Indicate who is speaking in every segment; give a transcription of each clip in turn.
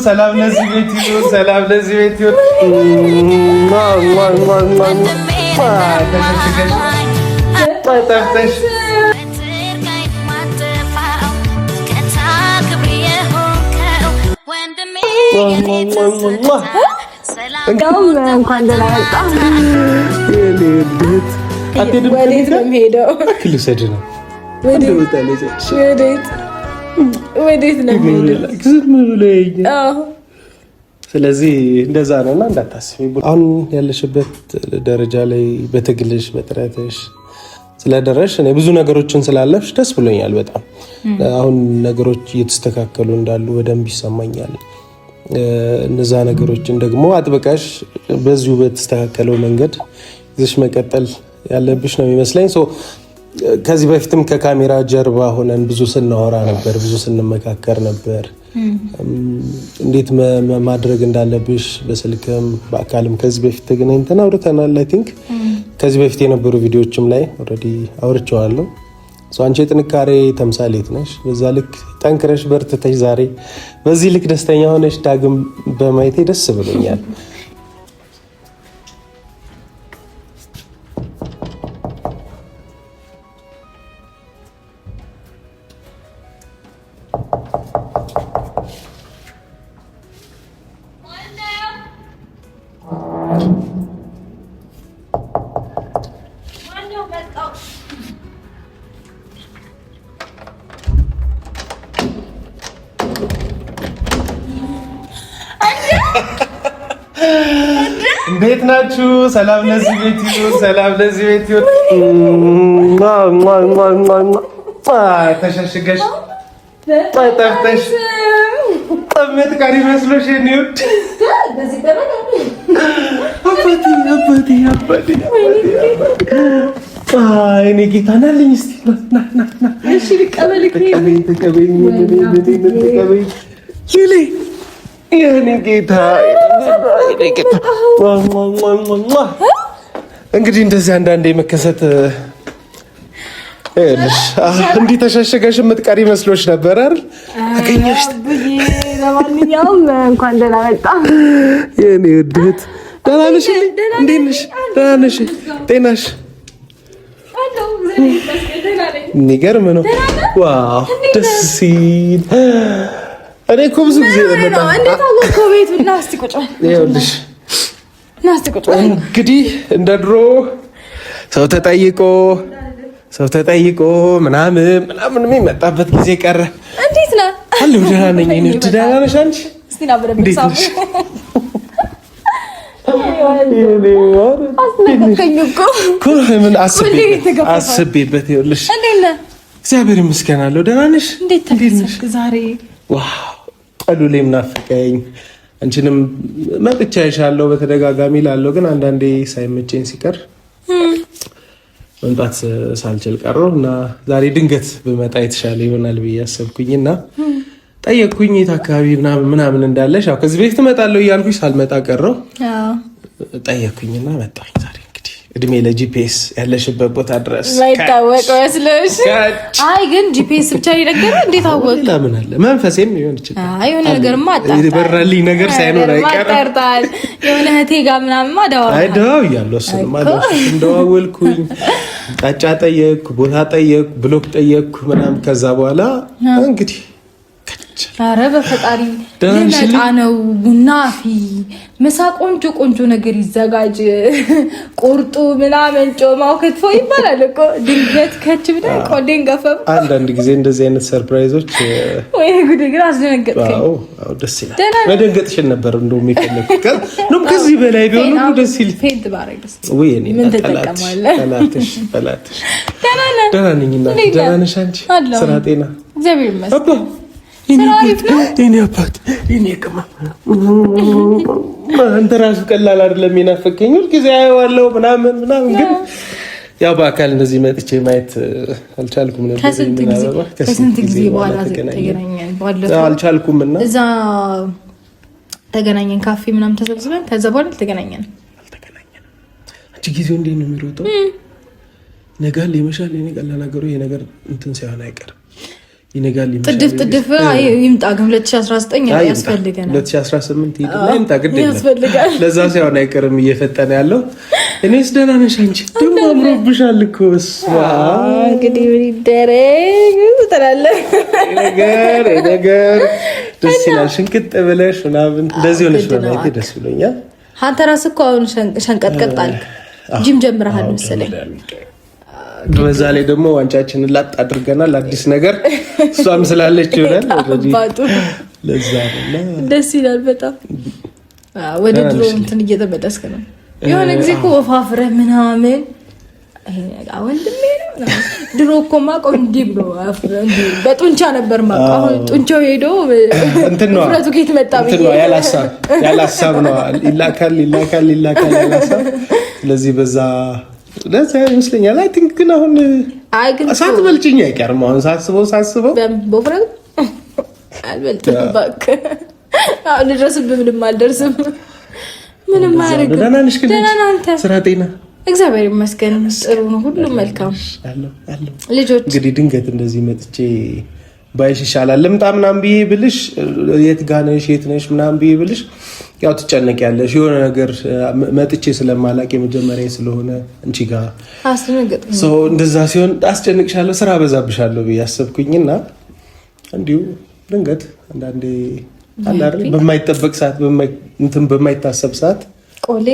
Speaker 1: ሰላም ለዚህ ቤት ይሁን፣ ሰላም ለዚህ ቤት ይሁን።
Speaker 2: እንኳን ደህና መጣህ። ወዴት ነው የምሄደው?
Speaker 1: ልውሰድ ነው።
Speaker 2: ወዴት ነው የምሄደው?
Speaker 1: ዝም ብለኸኝ። ስለዚህ እንደዛ ነውና እንዳታስቢ። አሁን ያለሽበት ደረጃ ላይ በትግልሽ በጥረትሽ ስለደረሽ እኔ ብዙ ነገሮችን ስላለፍሽ ደስ ብሎኛል በጣም። አሁን ነገሮች እየተስተካከሉ እንዳሉ በደንብ ይሰማኛል። እነዛ ነገሮችን ደግሞ አጥብቀሽ በዚሁ በተስተካከለው መንገድ ይዘሽ መቀጠል ያለብሽ ነው የሚመስለኝ። ከዚህ በፊትም ከካሜራ ጀርባ ሆነን ብዙ ስናወራ ነበር፣ ብዙ ስንመካከር ነበር። እንዴት ማድረግ እንዳለብሽ በስልክም በአካልም ከዚህ በፊት ተገናኝተን አውርተናል። አይ ቲንክ ከዚህ በፊት የነበሩ ቪዲዮዎችም ላይ ኦልሬዲ አውርቼዋለሁ። አንቺ የጥንካሬ ተምሳሌት ነሽ። በዛ ልክ ጠንክረሽ በርትተሽ ዛሬ በዚህ ልክ ደስተኛ ሆነሽ ዳግም በማየቴ ደስ ብሎኛል። እንዴት ናችሁ? ሰላም ለዚህ ቤት ይሁን፣ ሰላም ለዚህ ቤት ይሁን። ተሸሽገሽ ጠፍተሽ የምትቀሪ መስሎሽ የእኔ ውድ እኔ ጌታ ናለኝ። እስኪ የኔ ጌታ እንግዲህ እንደዚህ አንዳንዴ መከሰት እንዲህ ተሸሽገሽ የምትቀሪ መስሎሽ ነበር አይደል? አገኘሽ።
Speaker 2: ለማንኛውም እንኳን ደህና መጣህ
Speaker 1: የኔ ውድት። ደህና ነሽ? እንዴት ነሽ? ደህና ነሽ? ጤናሽ? የሚገርም ነው። ዋው ደስ ሲል። እኔ እኮ ብዙ ጊዜ
Speaker 2: እንዴት አወቀው ቤቱ? እና እስቲ ቁጭ በል።
Speaker 1: ይኸውልሽ እንግዲህ እንደ ድሮ ሰው ተጠይቆ ምናምን የሚመጣበት ጊዜ ቀረ።
Speaker 2: እንዴት ነህ?
Speaker 1: አለሁ ደህና ነኝ። እኔ ደህና ነሽ አንቺ?
Speaker 2: እስቲ ና ብረን ብቻ
Speaker 1: አስቤበት። ይኸውልሽ
Speaker 2: እንዴት ነህ?
Speaker 1: እግዚአብሔር ይመስገን አለሁ። ደህና ነሽ?
Speaker 2: እንዴት ተነሳሽ ዛሬ?
Speaker 1: ዋው ቀሉሌም ናፍቀኝ። አንቺንም መጥቻ ይሻለሁ በተደጋጋሚ ላለው ግን አንዳንዴ ሳይመቸኝ ሲቀር መምጣት ሳልችል ቀረሁ እና ዛሬ ድንገት ብመጣ የተሻለ ይሆናል ብዬ አሰብኩኝና ጠየቅኩኝ የት አካባቢ ምናምን እንዳለሽ። ያው ከዚህ በፊት እመጣለሁ እያልኩኝ ሳልመጣ ቀረሁ። ጠየቅኩኝና መጣሁኝ ዛሬ። እንግዲህ እድሜ ለጂፒኤስ ያለሽበት ቦታ ድረስ
Speaker 2: ማይታወቅ መስሎሽ? አይ ግን ጂፒኤስ ብቻ ይነገር። እንዴት አወቅ?
Speaker 1: ለምን አለ መንፈሴም ሊሆን ይችላል።
Speaker 2: አይ የሆነ ነገርማ አጣጣ
Speaker 1: ይበራልኝ ነገር ሳይኖር አይቀርም።
Speaker 2: የሆነ እህቴ ጋር ምናምን
Speaker 1: ደዋውያለሁ። እሱንም እንደዋወልኩኝ ጣጫ ጠየቅኩ፣ ቦታ ጠየቅኩ፣ ብሎክ ጠየቅኩ ምናምን። ከዛ በኋላ እንግዲህ
Speaker 2: ኧረ በፈጣሪ ልመጣ ነው። ቡና አፊ፣ ምሳ ቆንጆ ነገር ይዘጋጅ፣ ቁርጡ ምናምን ጮማው ክትፎ ይባላል እኮ። ድንገት ከች ብለህ ቆዴን ገፈብ።
Speaker 1: አንዳንድ ጊዜ እንደዚህ አይነት ሰርፕራይዞች
Speaker 2: ወይ ጉድ! ግን አስደነገጥከኝ።
Speaker 1: አዎ ደስ ይላል። መደንገጥሽን ነበር እንደውም የፈለኩት። ከዚህ በላይ ቢሆን ሁሉ ደስ ይል።
Speaker 2: ፌንት ባረግስ
Speaker 1: ወይ እኔ
Speaker 2: ምን ተጠቀማለህ?
Speaker 1: ጠላትሽ ደህና ነኝ። እና ደህና ነሽ አንቺ? ስራ ጤና?
Speaker 2: እግዚአብሔር ይመስገን።
Speaker 1: እኔ አባት እኔ ቅመም አንተ ራሱ ቀላል አይደለም የናፈቀኝ። ሁልጊዜ አየዋለሁ ምናምን ግን ያው በአካል እንደዚህ መጥቼ ማየት አልቻልኩም ነበር።
Speaker 2: ከስንት ጊዜ በኋላ ተገናኘን። ባለፈው
Speaker 1: አልቻልኩም እና
Speaker 2: እዛ ተገናኘን ካፌ ምናምን ተሰብስበን። ከዛ በኋላ አልተገናኘንም።
Speaker 1: አንቺ ጊዜው እንዴት ነው የሚሮጠው? ነጋል ይመሻል። እኔ ቀላል ነገሩ ይሄ ነገር እንትን ሳይሆን አይቀርም። ይነጋል
Speaker 2: ጥድፍ ይምጣ ግን 2019 ያስፈልገናል
Speaker 1: 2018 ይምጣ ግድ ያስፈልጋል ለዛ ሳይሆን አይቀርም እየፈጠነ ያለው እኔስ ደህና ነሽ አንቺ ደግሞ አምሮብሻል እኮ እሷ
Speaker 2: እንግዲህ ይደረግ ትላለህ
Speaker 1: ነገር ደስ ይላል ሽንቅጥ ብለሽ ምናምን እንደዚህ ሆነሽ በማየት ደስ ብሎኛል
Speaker 2: አንተ ራስህ እኮ አሁን ሸንቀጥቀጥ አልክ ጂም ጀምረሃል መሰለኝ
Speaker 1: በዛ ላይ ደግሞ ዋንጫችንን ላጥ አድርገናል አዲስ ነገር እሷም ስላለች ይሆናል ለዛ ነው
Speaker 2: ደስ ይላል በጣም ወደ ድሮ እንትን እየተመለስክ ነው የሆነ ጊዜ እኮ ወፋፍረህ ምናምን ወንድሜ ነው ድሮ እኮ ማቀው እንዲህ ብሎ በጡንቻ ነበር ማቀው አሁን ጡንቻው ሄዶ
Speaker 1: እንትን ነው
Speaker 2: ፍረቱ ከየት መጣ
Speaker 1: እንትን ነው ያላሳብ ነው ይላካል ያላሳብ ስለዚህ በዛ ለዛ ይመስለኛል አይ ቲንክ ግን አሁን ሳት በልጭኝ አይቀርም አሁን ሳስበው
Speaker 2: በፍረቱ አልበልጥም ባክ አሁን ድረስብህ ምንም አልደርስም ምንም ማድረግ
Speaker 1: ደህና ነሽ ግን ስራ ጤና
Speaker 2: እግዚአብሔር ይመስገን ጥሩ ነው ሁሉም መልካም
Speaker 1: አለው
Speaker 2: ልጆች
Speaker 1: እንግዲህ ድንገት እንደዚህ መጥቼ ባይሽ ይሻላል ልምጣ ምናምን ብዬ ብልሽ የት ጋር ነሽ የት ነሽ ምናምን ብዬ ብልሽ ያው ትጨነቂያለሽ የሆነ ነገር መጥቼ ስለማላቅ የመጀመሪያ ስለሆነ እንቺ ጋር
Speaker 2: አስደነግጥኝ
Speaker 1: እንደዛ ሲሆን አስጨንቅሻለሁ ስራ በዛብሻለሁ ብዬ አሰብኩኝና እንዲሁ ድንገት አንዳንዴ አላር በማይጠበቅ ሰዓት በማይታሰብ ሰዓት
Speaker 2: ቆሌ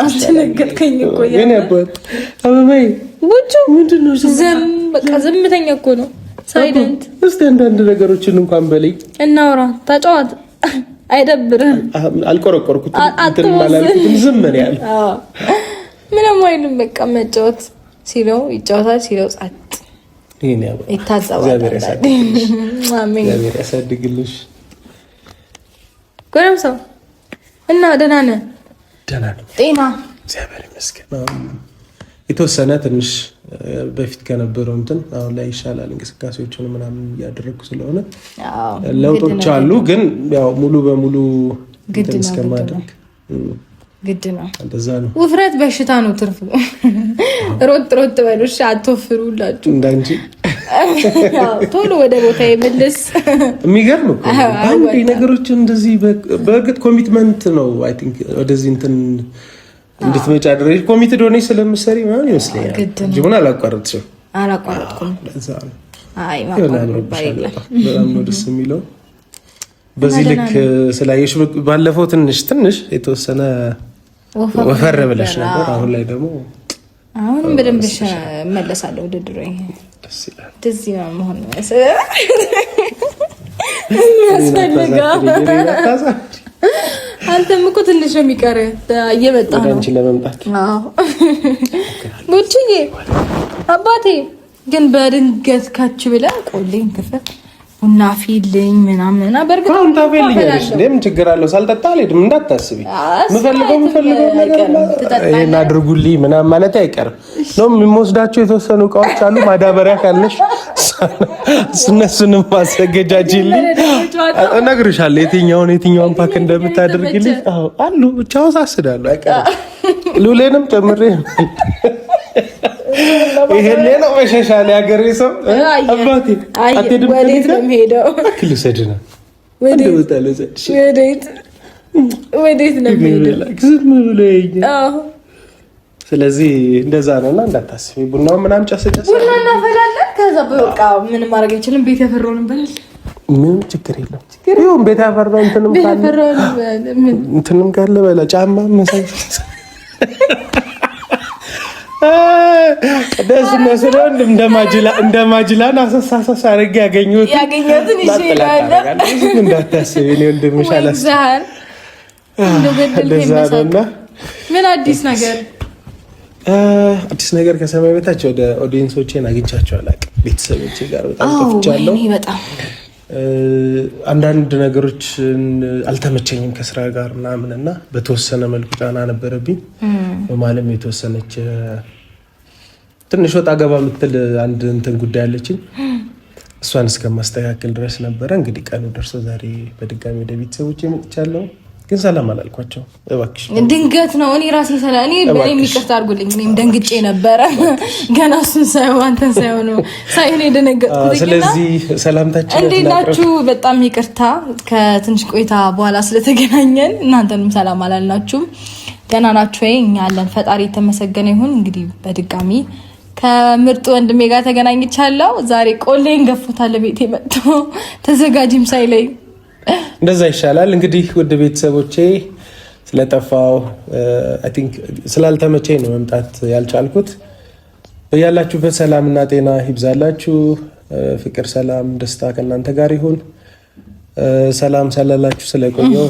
Speaker 2: አስደነግጥከኝ እኮ
Speaker 1: የኔ አባት አበባይ
Speaker 2: ወጭ ምንድነው በቃ ዝምተኛ እኮ ነው ሳይለንት
Speaker 1: እስቲ አንዳንድ ነገሮችን እንኳን በለይ
Speaker 2: እናውራ ታጫዋት አይደብርም
Speaker 1: አልቆረቆርኩትም እንትን ማላልኩትም ዝም ነው ያለ
Speaker 2: ምንም አይልም በቃ መጫወት ሲለው ይጫወታል ሲለው ጻት
Speaker 1: የኔ አባት
Speaker 2: ይታዛባል
Speaker 1: አሜን እግዚአብሔር ያሳድግልሽ
Speaker 2: ጎረምሳው እና ደህና ነህ ጤና
Speaker 1: እግዚአብሔር ይመስገን የተወሰነ ትንሽ በፊት ከነበረው እንትን አሁን ላይ ይሻላል እንቅስቃሴዎችን ምናምን እያደረኩ ስለሆነ ለውጦች አሉ ግን ያው ሙሉ በሙሉ
Speaker 2: ግድ ነው እንደዛ ነው ውፍረት በሽታ ነው ትርፉ ሮጥ በሉሽ አትወፍሩላችሁ
Speaker 1: እንዳንቺ
Speaker 2: ቶሎ ወደ ቦታ ይመለስ
Speaker 1: የሚገርም እኮ አንዴ ነገሮችን እንደዚህ በእርግጥ ኮሚትመንት ነው አይ ቲንክ ወደዚህ እንትን እንድትመጪ አድርገሽ ኮሚትድ ሆነሽ ስለምትሰሪ ምናምን ይመስለኛል ጅቡን
Speaker 2: አላቋረጥኩም አይ ማቋረጥ
Speaker 1: በጣም ነው ደስ የሚለው በዚህ ልክ ስላየሽ ባለፈው ትንሽ የተወሰነ ወፈር ብለሽ ነበር አሁን ላይ ደግሞ
Speaker 2: አሁንም በደንብ እመለሳለሁ ወደ ድሮዬ
Speaker 1: ደስ ይላል
Speaker 2: እንደዚህ መሆን ያስፈልጋል አንተም እኮ ትንሽ ነው የሚቀርህ እየመጣ ነው
Speaker 1: አንቺ ለመምጣት
Speaker 2: ጉቺዬ አባቴ ግን በድንገት ካች ብለህ ቆሌን ክፈት ቡና ፊልኝ ምናምን በርግጥ
Speaker 1: አሁን ታፈልኛለሽ ለምን ችግር አለው ሳልጠጣ አልሄድም እንዳታስቢ የምፈልገው ነገር እና አድርጉልኝ ምናምን ማለት አይቀርም ነው የምወስዳቸው የተወሰኑ እቃዎች አሉ ማዳበሪያ ካለሽ እነሱንም ማሰገጃጅልኝ እነግርሻለሁ የትኛውን ፓክ እንደምታደርግልኝ አሉ ብቻው ሳስዳለሁ አይቀርም ሉሌንም ጨምሬ ይሄኔ ነው መሸሻል ያገሬ ሰው አባቴ አትሄድም
Speaker 2: ወዴት ነው የምሄደው
Speaker 1: ክልሰድና
Speaker 2: ወዴት ነው የምሄደው
Speaker 1: ዝም ብለኝ ስለዚህ እንደዛ ነውና እንዳታስቢ ቡናው ምናምን ጨስ
Speaker 2: ቡና እናፈላለን ከዛ በቃ ምንም ማድረግ አይችልም ቤት ያፈራውን እንበላለን
Speaker 1: ምንም ችግር የለም ይሁን ቤት ያፈራው እንትንም ካለ በላ ጫማ መሳይ ደስ ነስሮ እንደማጅላን አሰሳሳስ አረጋ
Speaker 2: ያገኘሁትን ይችላል
Speaker 1: እንዳታስቢ እኔ ወንድምሽ አላስብ
Speaker 2: ምን አዲስ
Speaker 1: ነገር ከሰማይ በታች ወደ ኦዲየንሶቼን አግኝቻቸው አላውቅም ቤተሰቦቼ ጋር በጣም ተፍቻለሁ አንዳንድ ነገሮችን አልተመቸኝም ከስራ ጋር ምናምንና በተወሰነ መልኩ ጫና ነበረብኝ በማለም የተወሰነች ትንሽ ወጣ ገባ የምትል አንድ እንትን ጉዳይ አለችኝ እሷን እስከማስተካከል ድረስ ነበረ እንግዲህ ቀኑ ደርሶ ዛሬ በድጋሚ ወደ ቤተሰቦቼ መጥቻለሁ ግን ሰላም አላልኳቸው። እባክሽ
Speaker 2: ድንገት ነው። እኔ ራሴ እኔ ይቅርታ አድርጉልኝ። እኔም ደንግጬ ነበረ ገና እሱን ሳይሆን አንተን ሳይሆን ሳይሆን የደነገጥኩት።
Speaker 1: ስለዚህ ሰላምታችን
Speaker 2: እንዴት ናችሁ? በጣም ይቅርታ ከትንሽ ቆይታ በኋላ ስለተገናኘን እናንተንም ሰላም አላልናችሁም። ገና ናችሁ ወይ? እኛ አለን። ፈጣሪ የተመሰገነ ይሁን። እንግዲህ በድጋሚ ከምርጥ ወንድሜ ጋር ተገናኝቻለሁ። ዛሬ ቆሌን ገፉታል ቤቴ መጥቶ ተዘጋጂም ሳይለኝ
Speaker 1: እንደዛ ይሻላል። እንግዲህ ውድ ቤተሰቦቼ ስለጠፋው አይ ቲንክ ስላልተመቸኝ ነው መምጣት ያልቻልኩት። በያላችሁበት ሰላምና ጤና ይብዛላችሁ። ፍቅር፣ ሰላም፣ ደስታ ከእናንተ ጋር ይሁን። ሰላም ሳላላችሁ ስለቆየው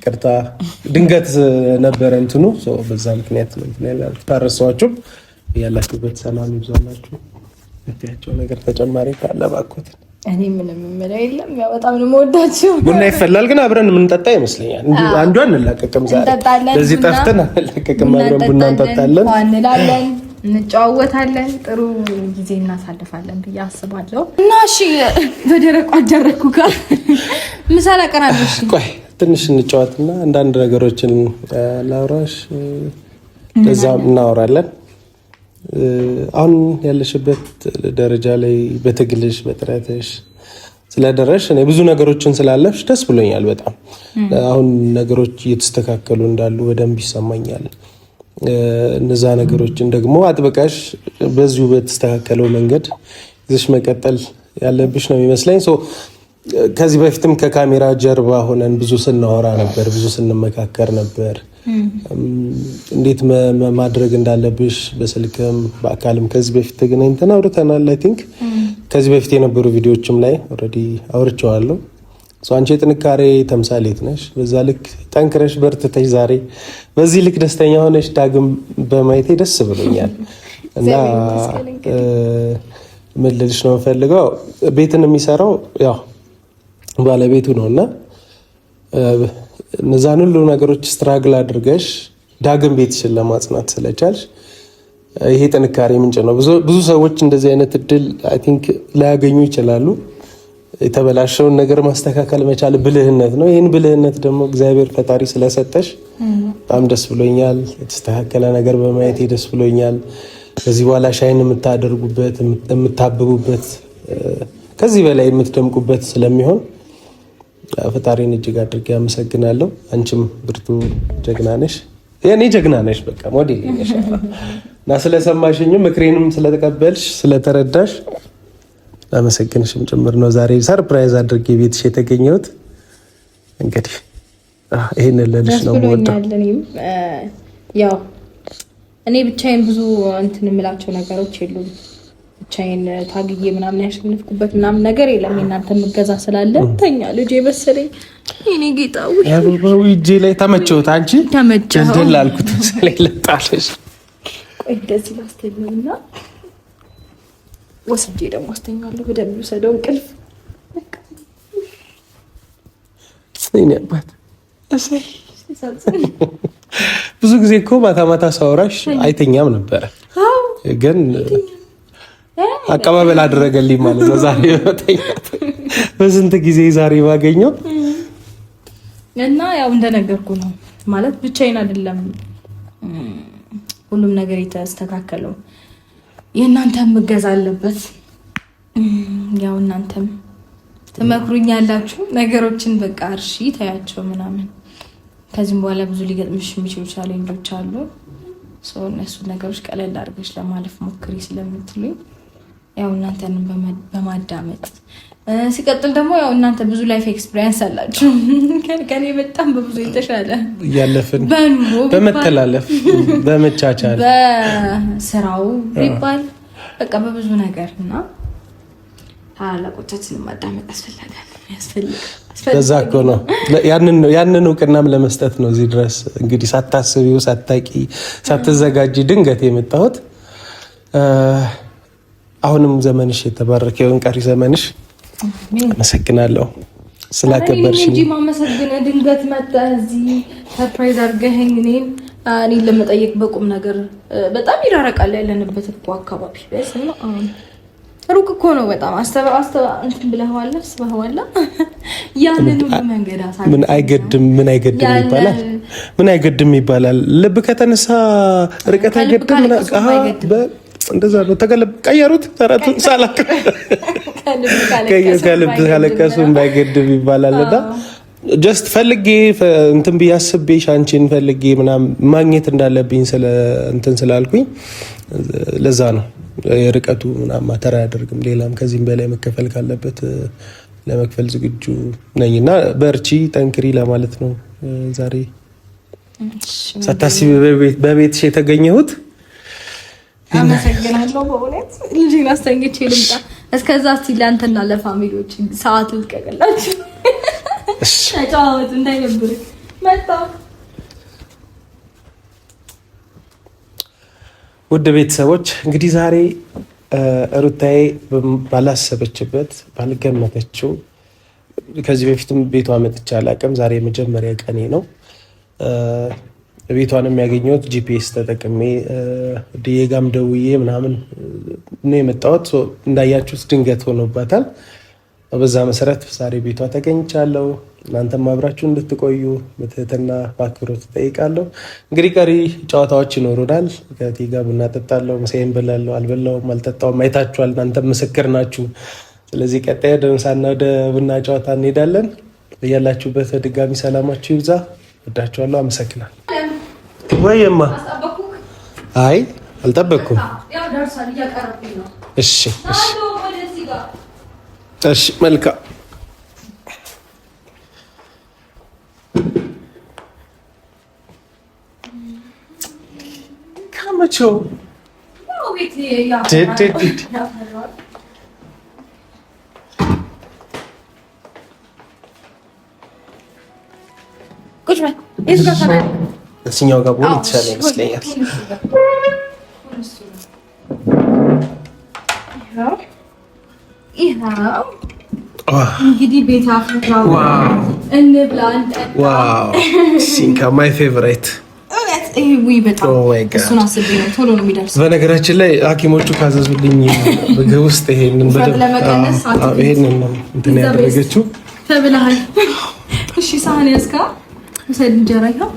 Speaker 1: ቅርታ። ድንገት ነበረ እንትኑ በዛ ምክንያት ነው ታረሷችሁ። በያላችሁበት ሰላም ይብዛላችሁ። እትያቸው ነገር ተጨማሪ ካለ ባኮት
Speaker 2: እኔ ምንም የምለው የለም። ያው በጣም ነው የምወዳችሁ።
Speaker 1: ቡና ይፈላል ግን አብረን የምንጠጣ ይመስለኛል። አንዱ አንላቀቅም ዛሬ በዚህ ጠፍተን አንላቀቅም። አብረን ቡና እንጠጣለን፣ እንላለን፣ እንጨዋወታለን፣ ጥሩ ጊዜ እናሳልፋለን ብዬ አስባለሁ። እና እሺ በደረቁ አደረኩ ጋር ምሳሌ አቀራረብሽ። ቆይ ትንሽ እንጨዋወትና አንዳንድ ነገሮችን ላውራሽ፣ ለዛም እናወራለን። አሁን ያለሽበት ደረጃ ላይ በትግልሽ በጥረትሽ ስለደረሽ እኔ ብዙ ነገሮችን ስላለፍሽ ደስ ብሎኛል በጣም። አሁን ነገሮች እየተስተካከሉ እንዳሉ በደንብ ይሰማኛል። እነዛ ነገሮችን ደግሞ አጥብቀሽ በዚሁ በተስተካከለው መንገድ ይዘሽ መቀጠል ያለብሽ ነው የሚመስለኝ። ከዚህ በፊትም ከካሜራ ጀርባ ሆነን ብዙ ስናወራ ነበር፣ ብዙ ስንመካከር ነበር እንዴት ማድረግ እንዳለብሽ በስልክም በአካልም ከዚህ በፊት ተገናኝተን አውርተናል። አይ ቲንክ ከዚህ በፊት የነበሩ ቪዲዮዎችም ላይ ኦልሬዲ አውርቼዋለሁ። አንቺ የጥንካሬ ተምሳሌት ነሽ። በዛ ልክ ጠንክረሽ በርትተሽ ዛሬ በዚህ ልክ ደስተኛ ሆነሽ ዳግም በማየቴ ደስ ብሎኛል እና ምን ልልሽ ነው የምፈልገው ቤትን የሚሰራው ያው ባለቤቱ ነውና እነዛን ሁሉ ነገሮች ስትራግል አድርገሽ ዳግም ቤትሽን ለማጽናት ስለቻልሽ ይሄ ጥንካሬ ምንጭ ነው። ብዙ ሰዎች እንደዚህ አይነት እድል አይ ቲንክ ላያገኙ ይችላሉ። የተበላሸውን ነገር ማስተካከል መቻል ብልህነት ነው። ይህን ብልህነት ደግሞ እግዚአብሔር ፈጣሪ ስለሰጠሽ በጣም ደስ ብሎኛል። የተስተካከለ ነገር በማየት ደስ ብሎኛል። ከዚህ በኋላ ሻይን የምታደርጉበት የምታብቡበት ከዚህ በላይ የምትደምቁበት ስለሚሆን ፈጣሪን እጅግ አድርጌ አመሰግናለሁ። አንቺም ብርቱ ጀግና ነሽ፣ የኔ ጀግና ነሽ፣ በቃ ሞዴል ነሽ እና ስለሰማሽኝም ምክሬንም ስለተቀበልሽ ስለተረዳሽ ላመሰግንሽም ጭምር ነው ዛሬ ሰርፕራይዝ አድርጌ ቤትሽ የተገኘሁት። እንግዲህ ይሄን ለልሽ ነው የምወደው።
Speaker 2: ያው እኔ ብቻዬን ብዙ እንትን የምላቸው ነገሮች የሉም። ብቻዬን ታግዬ ምናምን ያሸንፍኩበት ምናምን ነገር የለም። እናንተ ምገዛ ስላለ ተኛ ልጅ መሰለኝ እኔ ጌታው
Speaker 1: ያበባው እጄ ላይ ተመቸውት። አንቺ ደልደል አልኩት ስለለጣለሽ።
Speaker 2: ቆይ እንደዚህ ላስተኛውና ወስጄ ደግሞ አስተኛለሁ። በደንብ ወሰደው እንቅልፍ
Speaker 1: እኔ አባት እሰይ። ብዙ ጊዜ እኮ ማታ ማታ ሳወራሽ አይተኛም ነበረ ግን አቀባበል አደረገልኝ ማለት ነው። ዛሬ ወጣኛት በስንት ጊዜ ዛሬ ባገኘው
Speaker 2: እና ያው እንደነገርኩ ነው ማለት ብቻዬን አይደለም ሁሉም ነገር የተስተካከለው። የእናንተም እገዛ አለበት። ያው እናንተም ትመክሩኛላችሁ ነገሮችን በቃ እርሺ ታያቸው ምናምን። ከዚህም በኋላ ብዙ ሊገጥምሽ የሚችሉ ቻሌንጆች አሉ። እነሱ ነገሮች ቀለል አድርገሽ ለማለፍ ሞክሪ ስለምትሉኝ ያው እናንተንም በማዳመጥ ሲቀጥል ደግሞ ያው እናንተ ብዙ ላይፍ ኤክስፒሪየንስ አላችሁ ከኔ በጣም በብዙ የተሻለ
Speaker 1: ያለፍን
Speaker 2: በኑሮ
Speaker 1: በመተላለፍ በመቻቻል
Speaker 2: በስራው ይባል በቃ በብዙ ነገር እና ታላላቆቻችንን ማዳመጥ ያስፈልጋል።
Speaker 1: በዛ እኮ ነው ያንን እውቅናም ለመስጠት ነው እዚህ ድረስ እንግዲህ ሳታስቢው ሳታቂ ሳትዘጋጂ ድንገት የመጣሁት። አሁንም ዘመንሽ የተባረከ ይሁን፣ ቀሪ ዘመንሽ። አመሰግናለሁ ስላከበርሽ።
Speaker 2: እንጂ ማመሰግነ ድንገት መጣ እዚህ ሰርፕራይዝ አድርገኸኝ እኔን ለመጠየቅ በቁም ነገር በጣም ይራረቃል ያለንበት እኮ አካባቢ በስም ሩቅ እኮ ነው በጣም አስተባ እንትን ብለዋል አስበዋል። ያንን ሁሉ መንገድ አሳልፈ
Speaker 1: ምን አይገድም ይባላል። ልብ ከተነሳ ርቀት አይገድም። እንደዛ ነው። ቀየሩት ተረቱን ሳላክ ከልብ ካለቀሱ እንዳይገድም ይባላልና ጀስት ፈልጌ እንትን ቢያስብሽ አንቺን ፈልጌ ምናምን ማግኘት እንዳለብኝ እንትን ስላልኩኝ ለዛ ነው የርቀቱ ምናምን ማተር አያደርግም። ሌላም ከዚህም በላይ መከፈል ካለበት ለመክፈል ዝግጁ ነኝና በርቺ፣ ጠንክሪ ለማለት ነው ዛሬ ሳታስቢ በቤትሽ የተገኘሁት።
Speaker 2: አመሰግናለሁ በእውነት ልጅን አስተኝቼ ልምጣ። እስከዛ እስቲ ለአንተና ለፋሚሊዎች ሰዓት ልቀቅላችሁ። ተጫወት እንዳይነብር መጣ።
Speaker 1: ውድ ቤተሰቦች እንግዲህ ዛሬ ሩታዬ ባላሰበችበት ባልገመተችው፣ ከዚህ በፊትም ቤቷ መጥቼ አላውቅም። ዛሬ የመጀመሪያ ቀኔ ነው። ቤቷንም ያገኘሁት ጂፒኤስ ተጠቅሜ ዲጋም ደውዬ ምናምን ነው የመጣሁት። እንዳያችሁት ድንገት ሆኖባታል። በዛ መሰረት ዛሬ ቤቷ ተገኝቻለሁ። እናንተም አብራችሁ እንድትቆዩ በትህትና በአክብሮት እጠይቃለሁ። እንግዲህ ቀሪ ጨዋታዎች ይኖሩናል። ከቲጋ ቡና ጠጣለሁ፣ ምሳዬን በላለሁ፣ አልበላሁም፣ አልጠጣሁም። አይታችኋል፣ እናንተም ምስክር ናችሁ። ስለዚህ ቀጣይ ደምሳና ወደ ቡና ጨዋታ እንሄዳለን። ያላችሁበት ድጋሚ ሰላማችሁ ይብዛ። ወዳችኋለሁ። አመሰግናለሁ። ወይማ አይ አልጠበቅኩም። እሺ እሺ መልካም ካመቸው እዚህኛው ጋር ቦል የተሻለ ይመስለኛል።
Speaker 2: እንግዲህ ቤት አፍራው እንብላ እንጠጣ።
Speaker 1: ሲንካ ማይ ፌቨራይት በነገራችን ላይ ሐኪሞቹ ካዘዙልኝ ምግብ ውስጥ ይሄንን እንትን ያደረገችው
Speaker 2: ተብለሃል። እሺ ሳህን ያዝካ ውሰድ። እንጀራ ይኸው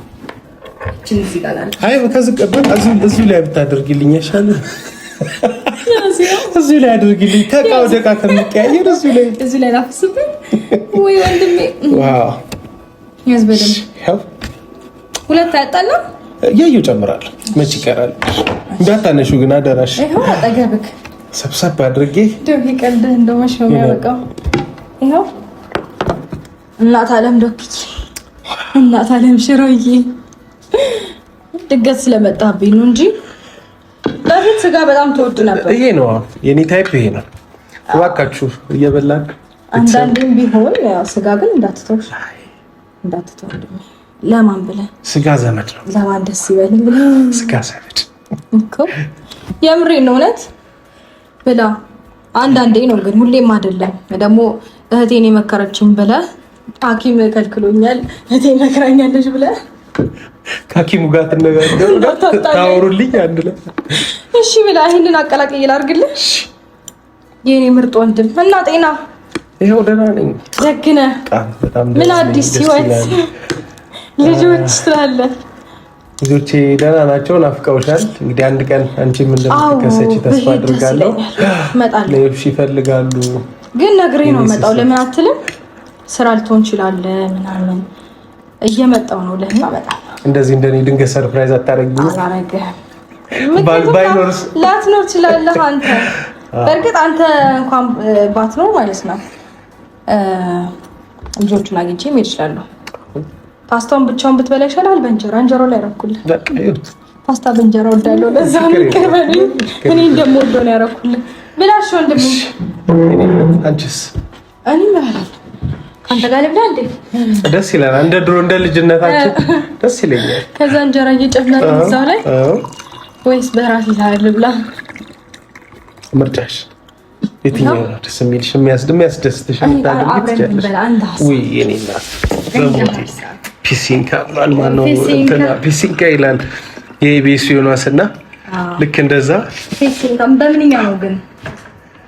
Speaker 1: አይ ከዚህ ቀደም እዚሁ ላይ ብታደርጊልኝ ይሻላል። እዚሁ ላይ አድርጊልኝ። ከዕቃ ወደ ዕቃ ከሚቀያየር እዚሁ ላይ ላፍስብኝ። ወይ ወንድሜ ዋው ያዝ በደምብ ሁለት አያጣላ እያየሁ ጨምራለሁ። መች ይቀራል። እንዳታነሹ ግን አደራሽ።
Speaker 2: ይኸው አጠገብክ
Speaker 1: ሰብሰብ አድርጌ
Speaker 2: ደግ ቀልድ እንደማሽ ነው የሚያበቃው። ይኸው እናት አለም ዶክት እናት አለም ሽሮዬ ድገት ስለመጣብኝ ነው እንጂ በፊት ስጋ በጣም ተወድ ነበር።
Speaker 1: ይሄ ነው የኔ ታይፕ፣ ይሄ ነው። እባካችሁ እየበላን
Speaker 2: አንዳንዴም ቢሆን ያው ስጋ ግን እንዳትተው ለማን ብለህ
Speaker 1: ስጋ ዘመድ ነው።
Speaker 2: ለማን ደስ ይበል ብለህ
Speaker 1: ስጋ ዘመድ
Speaker 2: እኮ የምሬን ነው። እውነት ብላ አንዳንዴ ነው ግን ሁሌም አይደለም። ደግሞ እህቴን የመከረችኝ ብለህ ሐኪም ከልክሎኛል እህቴ መከራኛለች ብለህ
Speaker 1: ከሐኪሙ ጋር ታወሩልኝ አንድ ላይ
Speaker 2: እሺ ብላ ይሄንን አቀላቅዬ ላድርግልህ። የኔ ምርጥ ወንድም እና ጤና
Speaker 1: ይሄው ደህና ነኝ።
Speaker 2: ደግ ነህ? ምን አዲስ ህይወት ልጆች ትላለህ?
Speaker 1: ልጆቼ ደህና ናቸው። ናፍቀውሻል። እንግዲህ አንድ ቀን አንቺም እንደምትከሰች ተስፋ አድርጋለሁ። እመጣለሁ። ይፈልጋሉ
Speaker 2: ግን ነግሬ ነው መጣው። ለምን አትልም? ስራ ልትሆን ይችላልህ ምናምን እየመጣው ነው ለህና እመጣለሁ።
Speaker 1: እንደዚህ እንደኔ ድንገት ሰርፕራይዝ አታረጊም?
Speaker 2: ባይኖርስ ላትኖር ትችላለህ አንተ። በእርግጥ አንተ እንኳን ባትኖር ማለት ነው ልጆቹን አግኝቼ መሄድ እችላለሁ። ፓስታውን ብቻውን ብትበላ ይሻላል። እንጀራው ላይ ያረኩልህ። ፓስታ በእንጀራ ወዳለው ለዛ ነው ከበለኝ። እኔ እንደምወደው ነው ያረኩልህ። ብላሽ ወንድሜ።
Speaker 1: አንቺስ?
Speaker 2: እኔ እበላለሁ። አንተ ጋር ልብላ እንዴ?
Speaker 1: ደስ ይላል። እንደ ድሮ እንደ ልጅነታችን ደስ ይለኛል።
Speaker 2: ከዛ እንጀራ እየጨመርን እዛው ላይ ወይስ በራሴ ላይ ልብላ?
Speaker 1: ምርጫሽ የትኛው ነው ደስ የሚልሽ? የሚያስደስትሽ ፒሲንካ ይላል የኢቢኤስ ዮናስ እና ልክ እንደዛ
Speaker 2: ፒሲንካ በምንኛው ነው ግን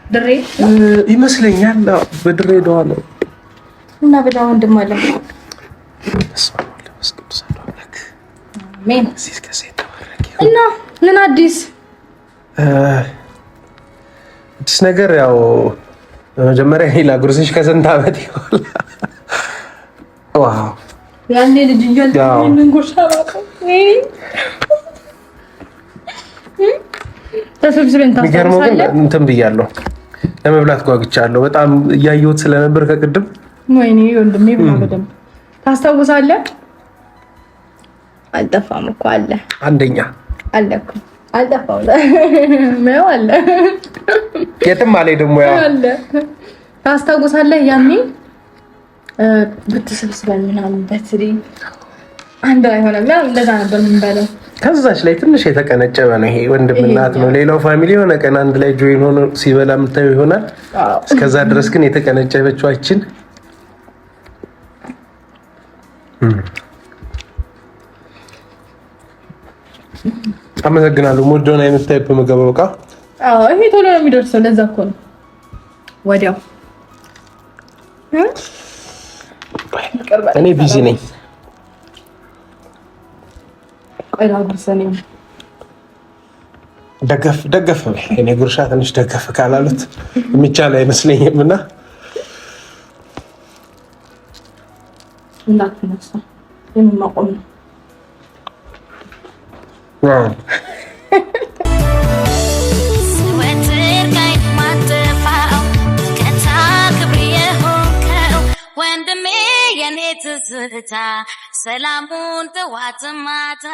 Speaker 2: ድሬ
Speaker 1: ይመስለኛል በድሬዳዋ ነው
Speaker 2: እና በዳ ወንድም አለ እና ምን አዲስ
Speaker 1: ነገር ያው መጀመሪያ ሄላ ጉርዝሽ ከስንት ዓመት ይሆናል? ዋው
Speaker 2: ያኔ ልጅ እያልን ምን ጎሻባቀ ተሰብስበን ታስታውሳለህ?
Speaker 1: እንትን ብያለሁ ለመብላት ጓጉቻለሁ በጣም እያየሁት ስለነበር ከቅድም
Speaker 2: ወይኔ ወንድሜ ብላ በደምብ ታስታውሳለህ? አልጠፋም እኮ አለ
Speaker 1: አንደኛ
Speaker 2: አለ እኮ አልጠፋም ነው አለ
Speaker 1: የትም አለኝ ደግሞ ያው
Speaker 2: አለ ታስታውሳለህ? ያኔ ብትሰብስበን ምናምን በትሪ አንድ አይሆንም ምናምን እንደዛ ነበር የምንበለው።
Speaker 1: ከዛች ላይ ትንሽ የተቀነጨበ ነው ይሄ ወንድምናት ነው። ሌላው ፋሚሊ የሆነ ቀን አንድ ላይ ጆይን ሆኖ ሲበላ የምታየው ይሆናል። እስከዛ ድረስ ግን የተቀነጨበችዋችን አመሰግናለሁ። ሞዶና የምታይብ ምግብ በቃ
Speaker 2: ይሄ ቶሎ ነው የሚደርሰው። ለዛ እኮ ነው ወዲያው።
Speaker 1: እኔ ቢዚ ነኝ። ደገፍ እኔ ጉርሻ ትንሽ ደገፍ ካላሉት የሚቻል አይመስለኝም እና
Speaker 2: እንዳትነሳ የምማቆም ነው
Speaker 3: ወንድሜ የኔ ትዝታ ሰላሙን ጥዋት ማታ